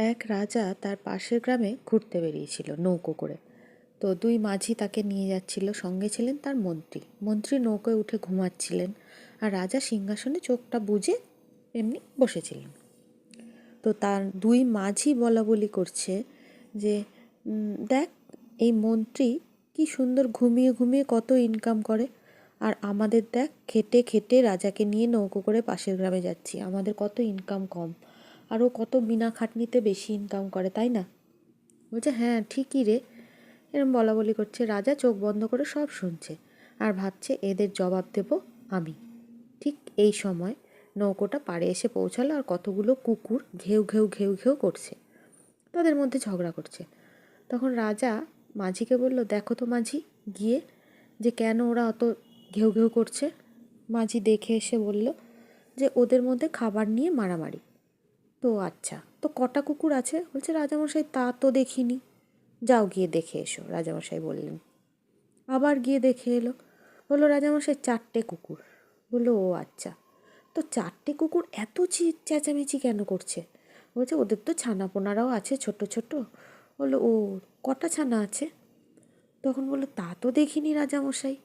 এক রাজা তার পাশের গ্রামে ঘুরতে বেরিয়েছিল নৌকো করে। তো দুই মাঝি তাকে নিয়ে যাচ্ছিল, সঙ্গে ছিলেন তার মন্ত্রী। মন্ত্রী নৌকোয় উঠে ঘুমাচ্ছিলেন, আর রাজা সিংহাসনে চোখটা বুজে এমনি বসেছিলেন। তো তার দুই মাঝি বলা বলি করছে যে দেখ, এই মন্ত্রী কি সুন্দর ঘুমিয়ে ঘুমিয়ে কত ইনকাম করে, আর আমাদের দেখ খেটে খেটে রাজাকে নিয়ে নৌকো করে পাশের গ্রামে যাচ্ছি, আমাদের কত ইনকাম কম, আর ও কত বিনা খাটনিতে বেশি ইনকাম করে, তাই না? বলছে হ্যাঁ ঠিকই রে। এরম বলা বলি করছে। রাজা চোখ বন্ধ করে সব শুনছে আর ভাবছে এদের জবাব দেব আমি। ঠিক এই সময় নৌকোটা পাড়ে এসে পৌঁছালো, আর কতগুলো কুকুর ঘেউ ঘেউ ঘেউ ঘেউ করছে, তাদের মধ্যে ঝগড়া করছে। তখন রাজা মাঝিকে বলল, দেখো তো মাঝি, গিয়ে যে কেন ওরা অত ঘেউ ঘেউ করছে। মাঝি দেখে এসে বলল যে ওদের মধ্যে খাবার নিয়ে মারামারি। তো আচ্ছা, তো কটা কুকুর আছে? বলছে রাজামশাই তা তো দেখিনি। যাও গিয়ে দেখে এসো, রাজামশাই বললেন। আবার গিয়ে দেখে এলো। বললো রাজামশাই 4টে কুকুর। বললো ও আচ্ছা, তো 4টে কুকুর এত চেঁচামেচি কেন করছে? বলছে ওদের তো ছানাপোনারাও আছে ছোট ছোট। বললো ও, কটা ছানা আছে? তখন বললো তা তো দেখিনি রাজামশাই।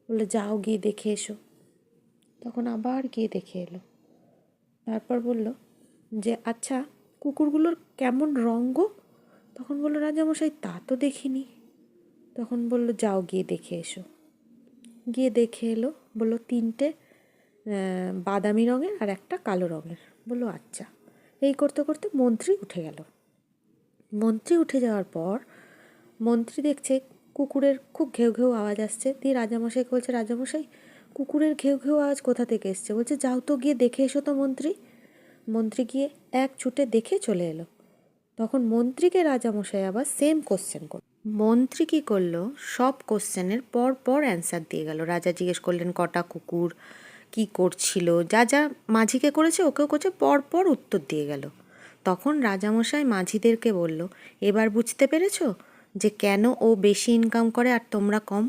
বললো যাও গিয়ে দেখে এসো। তখন আবার গিয়ে দেখে এলো। তারপর বলল যে আচ্ছা, কুকুরগুলোর কেমন রঙ গো? তখন বললো রাজামশাই তা তো দেখিনি। তখন বলল যাও গিয়ে দেখে এসো। গিয়ে দেখে এলো। বললো 3টে বাদামি রঙের আর একটা কালো রঙের। বললো আচ্ছা। এই করতে করতে মন্ত্রী উঠে গেল। মন্ত্রী উঠে যাওয়ার পর মন্ত্রী দেখছে কুকুরের খুব ঘেউ ঘেউ আওয়াজ আসছে। দিয়ে রাজামশাইকে বলছে, রাজামশাই কুকুরের ঘেউ ঘেউ আওয়াজ কোথা থেকে এসছে? বলছে যাও তো গিয়ে দেখে এসো তো মন্ত্রী। মন্ত্রী গিয়ে এক ছুটে দেখে চলে এলো। তখন মন্ত্রীকে রাজামশাই আবার সেম কোশ্চেন করল। মন্ত্রী কী করলো, সব কোশ্চেনের পর পর অ্যান্সার দিয়ে গেল। রাজা জিজ্ঞেস করলেন কটা কুকুর, কি করছিল, যা যা মাঝিকে করেছে ওকেও করছে, পর পর উত্তর দিয়ে গেল। তখন রাজামশাই মাঝিদেরকে বলল, এবার বুঝতে পেরেছো যে কেন ও বেশি ইনকাম করে আর তোমরা কম?